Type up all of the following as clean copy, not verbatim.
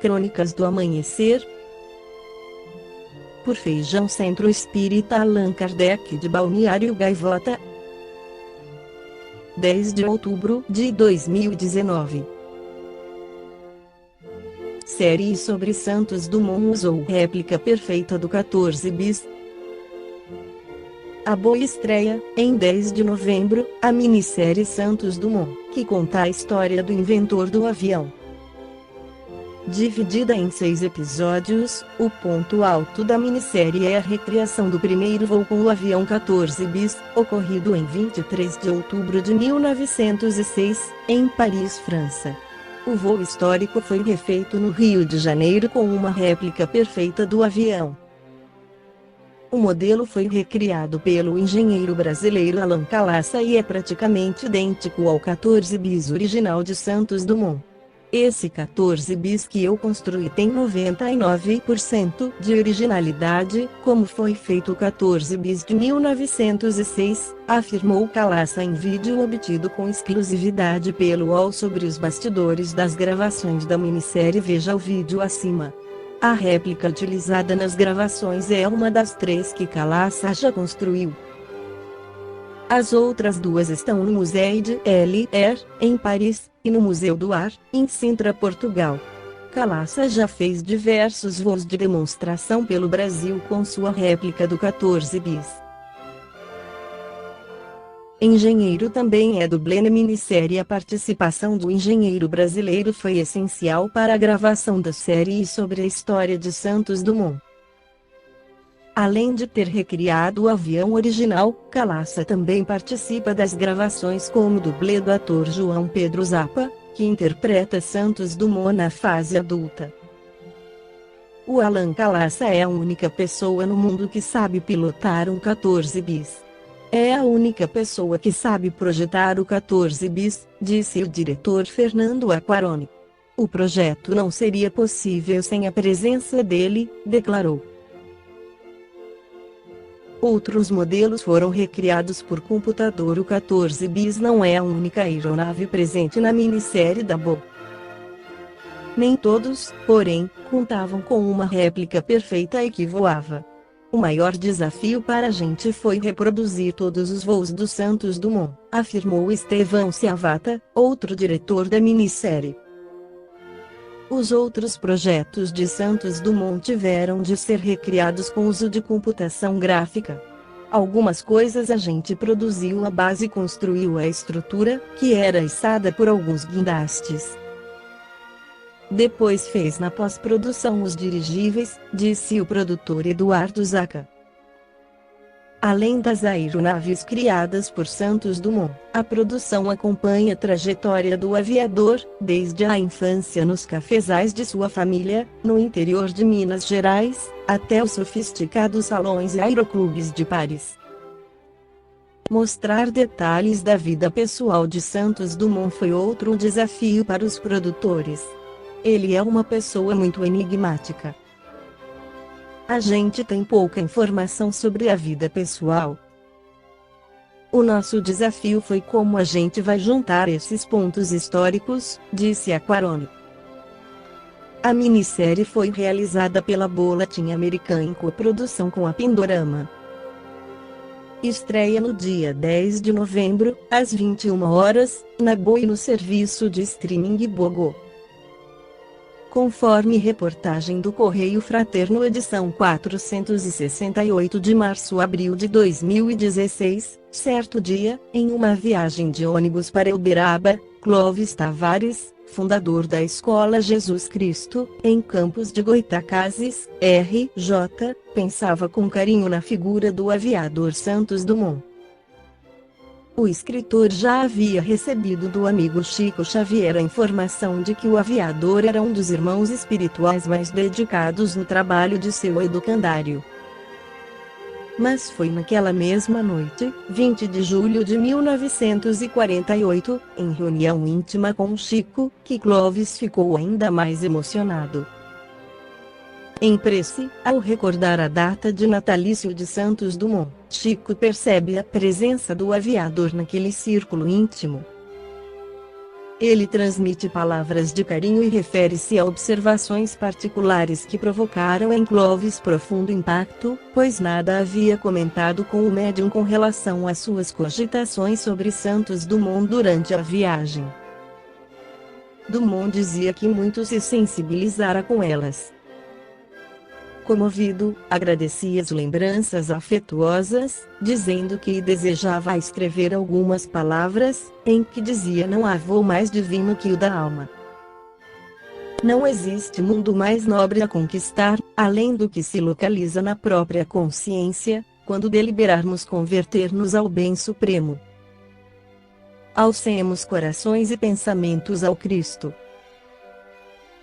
Crônicas do Amanhecer. Por Feijão Centro Espírita Allan Kardec de Balneário Gaivota. 10 de outubro de 2019. Série sobre Santos Dumont usou réplica perfeita do 14 bis. A boa estreia, em 10 de novembro, a minissérie Santos Dumont, que conta a história do inventor do avião. Dividida em 6 episódios, o ponto alto da minissérie é a recriação do primeiro voo com o avião 14 bis, ocorrido em 23 de outubro de 1906, em Paris, França. O voo histórico foi refeito no Rio de Janeiro com uma réplica perfeita do avião. O modelo foi recriado pelo engenheiro brasileiro Allan Calassa e é praticamente idêntico ao 14 bis original de Santos Dumont. Esse 14 bis que eu construí tem 99% de originalidade, como foi feito o 14 bis de 1906, afirmou Calassa em vídeo obtido com exclusividade pelo UOL sobre os bastidores das gravações da minissérie. Veja o vídeo acima. A réplica utilizada nas gravações é uma das 3 que Calassa já construiu. As outras 2 estão no Musée de l'Air, em Paris, e no Museu do Ar, em Sintra, Portugal. Calassa já fez diversos voos de demonstração pelo Brasil com sua réplica do 14 bis. Engenheiro também é dublê na minissérie. A participação do engenheiro brasileiro foi essencial para a gravação da série e sobre a história de Santos Dumont. Além de ter recriado o avião original, Calassa também participa das gravações como dublê do ator João Pedro Zappa, que interpreta Santos Dumont na fase adulta. O Allan Calassa é a única pessoa no mundo que sabe pilotar um 14 bis. É a única pessoa que sabe projetar o 14 bis, disse o diretor Fernando Aquarone. O projeto não seria possível sem a presença dele, declarou. Outros modelos foram recriados por computador. O 14 bis não é a única aeronave presente na minissérie da BO. Nem todos, porém, contavam com uma réplica perfeita e que voava. O maior desafio para a gente foi reproduzir todos os voos do Santos Dumont, afirmou Estevão Ciavata, outro diretor da minissérie. Os outros projetos de Santos Dumont tiveram de ser recriados com uso de computação gráfica. Algumas coisas a gente produziu a base e construiu a estrutura, que era içada por alguns guindastes. Depois fez na pós-produção os dirigíveis, disse o produtor Eduardo Zaca. Além das aeronaves criadas por Santos Dumont, a produção acompanha a trajetória do aviador, desde a infância nos cafezais de sua família, no interior de Minas Gerais, até os sofisticados salões e aeroclubes de Paris. Mostrar detalhes da vida pessoal de Santos Dumont foi outro desafio para os produtores. Ele é uma pessoa muito enigmática. A gente tem pouca informação sobre a vida pessoal. O nosso desafio foi como a gente vai juntar esses pontos históricos, disse Aquarone. A minissérie foi realizada pela Boletim American em coprodução com a Pindorama. Estreia no dia 10 de novembro, às 21 horas, na BO e no serviço de streaming BOGO. Conforme reportagem do Correio Fraterno edição 468 de março-abril de 2016, certo dia, em uma viagem de ônibus para Uberaba, Clóvis Tavares, fundador da Escola Jesus Cristo, em Campos de Goytacazes, RJ, pensava com carinho na figura do aviador Santos Dumont. O escritor já havia recebido do amigo Chico Xavier a informação de que o aviador era um dos irmãos espirituais mais dedicados no trabalho de seu educandário. Mas foi naquela mesma noite, 20 de julho de 1948, em reunião íntima com Chico, que Clóvis ficou ainda mais emocionado. Em prece, ao recordar a data de natalício de Santos Dumont, Chico percebe a presença do aviador naquele círculo íntimo. Ele transmite palavras de carinho e refere-se a observações particulares que provocaram em Clovis profundo impacto, pois nada havia comentado com o médium com relação às suas cogitações sobre Santos Dumont durante a viagem. Dumont dizia que muito se sensibilizara com elas. Comovido, agradecia as lembranças afetuosas, dizendo que desejava escrever algumas palavras, em que dizia: não há voo mais divino que o da alma. Não existe mundo mais nobre a conquistar, além do que se localiza na própria consciência, quando deliberarmos converter-nos ao bem supremo. Alcemos corações e pensamentos ao Cristo.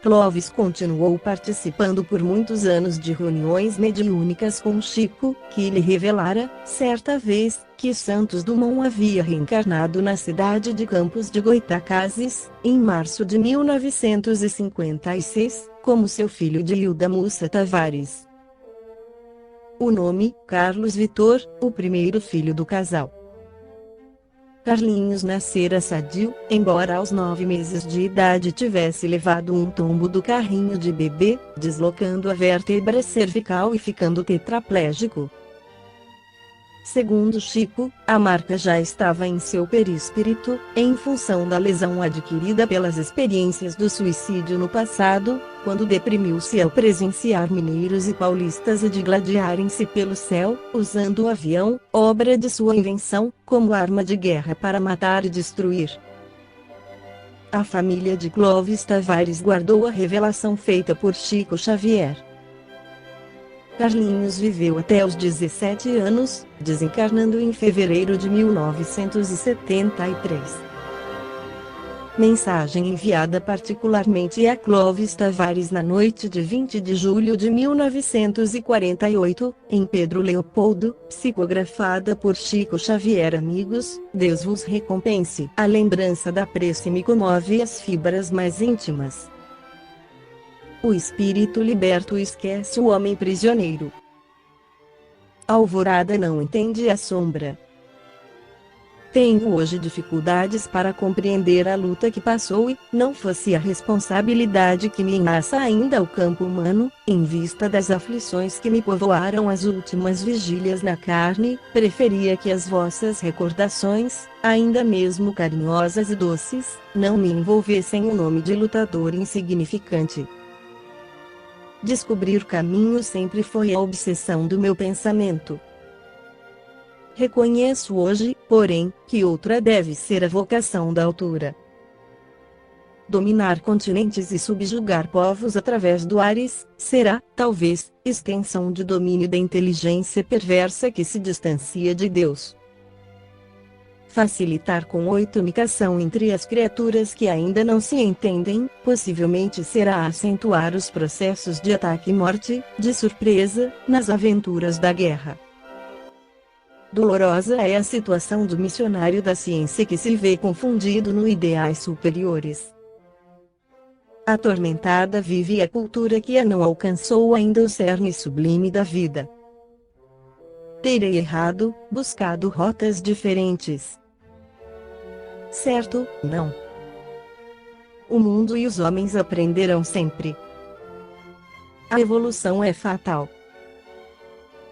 Clovis continuou participando por muitos anos de reuniões mediúnicas com Chico, que lhe revelara, certa vez, que Santos Dumont havia reencarnado na cidade de Campos de Goytacazes, em março de 1956, como seu filho de Hilda Mussa Tavares. O nome, Carlos Vitor, o primeiro filho do casal. Carlinhos nascera sadio, embora aos 9 meses de idade tivesse levado um tombo do carrinho de bebê, deslocando a vértebra cervical e ficando tetraplégico. Segundo Chico, a marca já estava em seu perispírito, em função da lesão adquirida pelas experiências do suicídio no passado, quando deprimiu-se ao presenciar mineiros e paulistas digladiarem-se pelo céu, usando o avião, obra de sua invenção, como arma de guerra para matar e destruir. A família de Clovis Tavares guardou a revelação feita por Chico Xavier. Carlinhos viveu até os 17 anos, desencarnando em fevereiro de 1973. Mensagem enviada particularmente a Clovis Tavares na noite de 20 de julho de 1948, em Pedro Leopoldo, psicografada por Chico Xavier. Amigos, Deus vos recompense. A lembrança da prece me comove as fibras mais íntimas. O espírito liberto esquece o homem prisioneiro. A alvorada não entende a sombra. Tenho hoje dificuldades para compreender a luta que passou e, não fosse a responsabilidade que me enlaça ainda ao campo humano, em vista das aflições que me povoaram as últimas vigílias na carne, preferia que as vossas recordações, ainda mesmo carinhosas e doces, não me envolvessem o nome de lutador insignificante. Descobrir caminho sempre foi a obsessão do meu pensamento. Reconheço hoje, porém, que outra deve ser a vocação da altura. Dominar continentes e subjugar povos através do ares, será, talvez, extensão de domínio da inteligência perversa que se distancia de Deus. Facilitar comunicação entre as criaturas que ainda não se entendem, possivelmente será acentuar os processos de ataque e morte, de surpresa, nas aventuras da guerra. Dolorosa é a situação do missionário da ciência que se vê confundido no ideais superiores. Atormentada vive a cultura que não alcançou ainda o cerne sublime da vida. Terei errado, buscado rotas diferentes. Certo, não. O mundo e os homens aprenderão sempre. A evolução é fatal.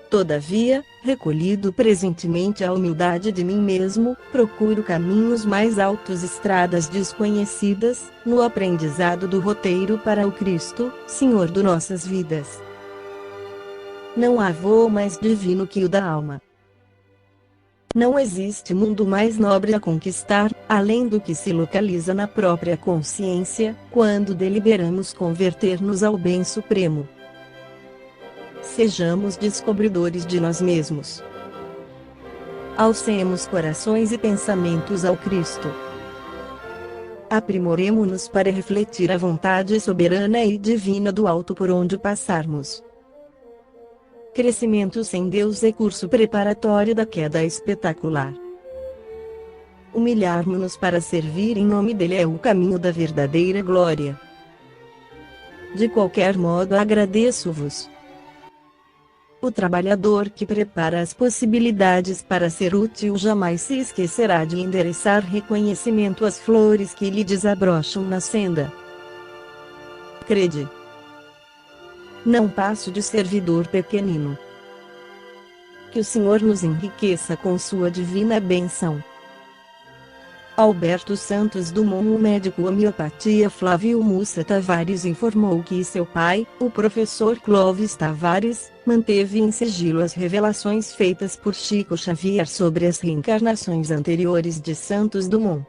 Todavia, recolhido presentemente à humildade de mim mesmo, procuro caminhos mais altos, estradas desconhecidas, no aprendizado do roteiro para o Cristo, Senhor de nossas vidas. Não há voo mais divino que o da alma. Não existe mundo mais nobre a conquistar, além do que se localiza na própria consciência, quando deliberamos converter-nos ao bem supremo. Sejamos descobridores de nós mesmos. Alcemos corações e pensamentos ao Cristo. Aprimoremo-nos para refletir a vontade soberana e divina do alto por onde passarmos. Crescimento sem Deus é curso preparatório da queda espetacular. Humilharmo-nos para servir em nome dele é o caminho da verdadeira glória. De qualquer modo agradeço-vos. O trabalhador que prepara as possibilidades para ser útil jamais se esquecerá de endereçar reconhecimento às flores que lhe desabrocham na senda. Crede. Não passo de servidor pequenino. Que o Senhor nos enriqueça com sua divina bênção. Alberto Santos Dumont. O médico homeopatia Flávio Mussa Tavares informou que seu pai, o professor Clóvis Tavares, manteve em sigilo as revelações feitas por Chico Xavier sobre as reencarnações anteriores de Santos Dumont.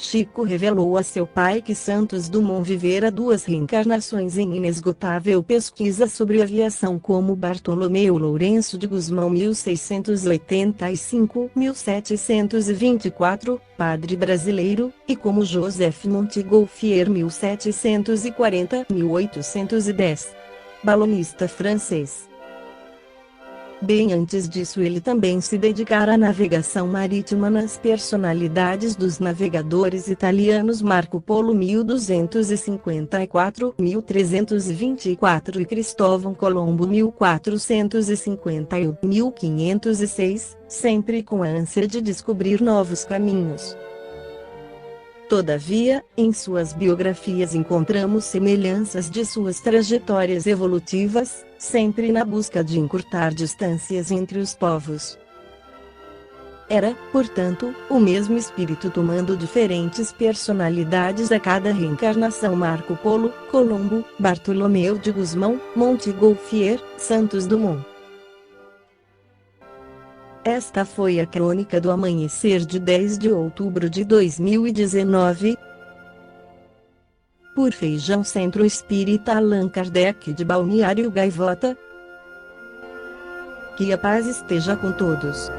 Chico revelou a seu pai que Santos Dumont vivera 2 reencarnações em inesgotável pesquisa sobre aviação, como Bartolomeu Lourenço de Gusmão 1685-1724, padre brasileiro, e como Joseph Montgolfier 1740-1810, balonista francês. Bem antes disso ele também se dedicara à navegação marítima nas personalidades dos navegadores italianos Marco Polo 1254-1324 e Cristóvão Colombo 1451-1506, sempre com a ânsia de descobrir novos caminhos. Todavia, em suas biografias encontramos semelhanças de suas trajetórias evolutivas, sempre na busca de encurtar distâncias entre os povos. Era, portanto, o mesmo espírito tomando diferentes personalidades a cada reencarnação: Marco Polo, Colombo, Bartolomeu de Gusmão, Montgolfier, Santos Dumont. Esta foi a crônica do amanhecer de 10 de outubro de 2019. Por Feijão Centro Espírita Allan Kardec de Balneário Gaivota. Que a paz esteja com todos.